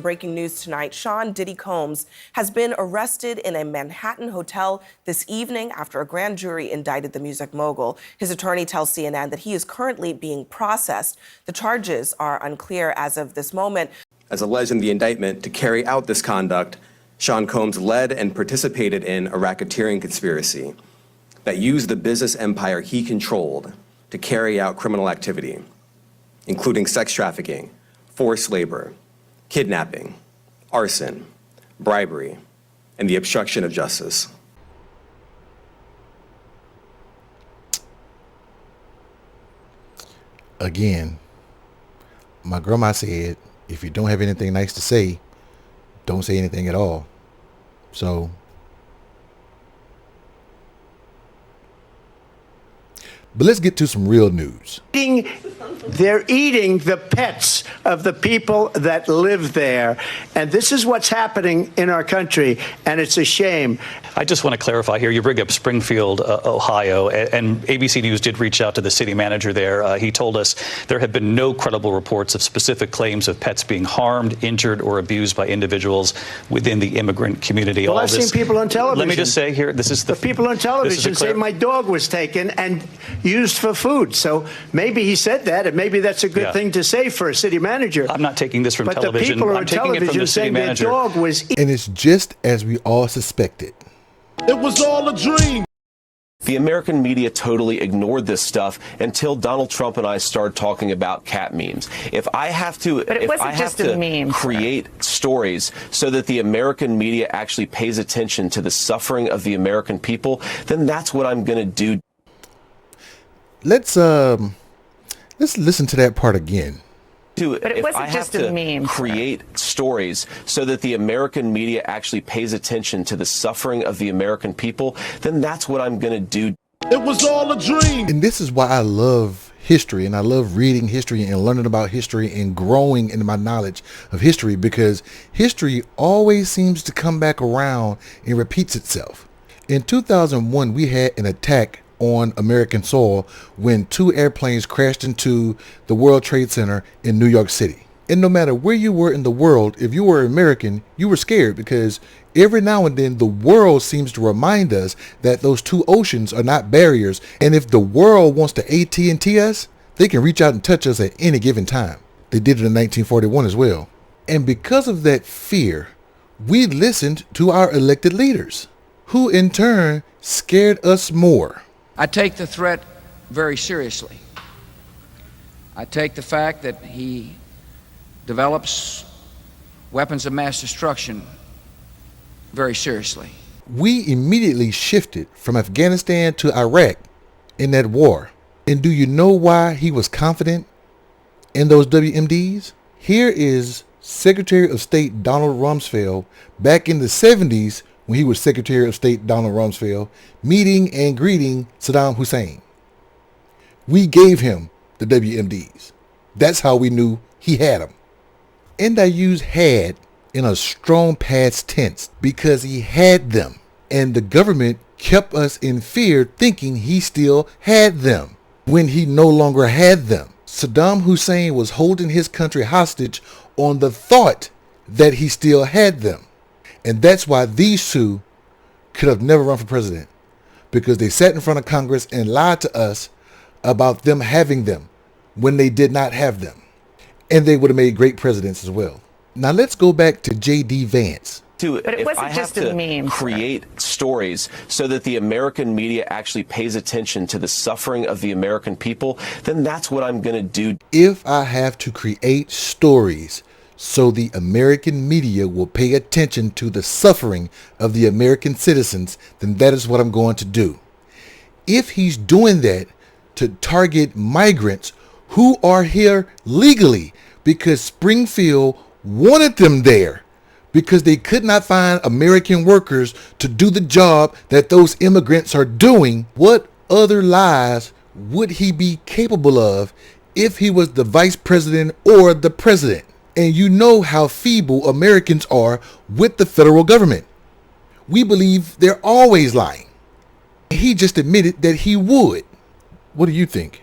Breaking news tonight, Sean Diddy Combs has been arrested in a Manhattan hotel this evening after a grand jury indicted the music mogul. His attorney tells CNN that he is currently being processed. The charges are unclear as of this moment. As alleged in the indictment, to carry out this conduct, Sean Combs led and participated in a racketeering conspiracy that used the business empire he controlled to carry out criminal activity, including sex trafficking, forced labor, kidnapping, arson, bribery, and the obstruction of justice. Again, my grandma said, if you don't have anything nice to say, don't say anything at all. So, but let's get to some real news. They're eating the pets of the people that live there. And this is what's happening in our country, and it's a shame. I just want to clarify here. You bring up Springfield, Ohio, and ABC News did reach out to the city manager there. He told us there have been no credible reports of specific claims of pets being harmed, injured, or abused by individuals within the immigrant community. Well, I've seen people on television. Let me just say here, this is the people on television say my dog was taken and used for food. So maybe he said that, and maybe that's a good thing to say for a city manager. I'm not taking this from but television. The people I'm taking it from the city manager. Their dog was and it's just as we all suspected. It was all a dream. The American media totally ignored this stuff until Donald Trump and I started talking about cat memes. If I have to, create stories so that the American media actually pays attention to the suffering of the American people, then that's what I'm going to do. Let's listen to that part again. If I have to create stories so that the American media actually pays attention to the suffering of the American people, then that's what I'm going to do. It was all a dream. And this is why I love history, and I love reading history and learning about history and growing in my knowledge of history, because history always seems to come back around and repeats itself. In 2001, we had an attack on American soil when 2 airplanes crashed into the World Trade Center in New York City. And no matter where you were in the world, if you were American, you were scared, because every now and then the world seems to remind us that those 2 oceans are not barriers. And if the world wants to AT&T us, they can reach out and touch us at any given time. They did it in 1941 as well. And because of that fear, we listened to our elected leaders, who in turn scared us more. I take the threat very seriously. I take the fact that he develops weapons of mass destruction very seriously. We immediately shifted from Afghanistan to Iraq in that war. And do you know why he was confident in those WMDs? Here is Secretary of State Donald Rumsfeld back in the 70s, when he was Secretary of State Donald Rumsfeld, meeting and greeting Saddam Hussein. We gave him the WMDs. That's how we knew he had them. And I use had in a strong past tense because he had them. And the government kept us in fear, thinking he still had them when he no longer had them. Saddam Hussein was holding his country hostage on the thought that he still had them. And that's why these 2 could have never run for president, because they sat in front of Congress and lied to us about them having them when they did not have them. And they would have made great presidents as well. Now let's go back to J.D. Vance. If I have to create stories so that the American media actually pays attention to the suffering of the American people, then that's what I'm going to do. If I have to create stories so the American media will pay attention to the suffering of the American citizens, then that is what I'm going to do. If he's doing that to target migrants who are here legally because Springfield wanted them there, because they could not find American workers to do the job that those immigrants are doing, what other lies would he be capable of if he was the vice president or the president? And you know how feeble Americans are with the federal government. We believe they're always lying. He just admitted that he would. What do you think?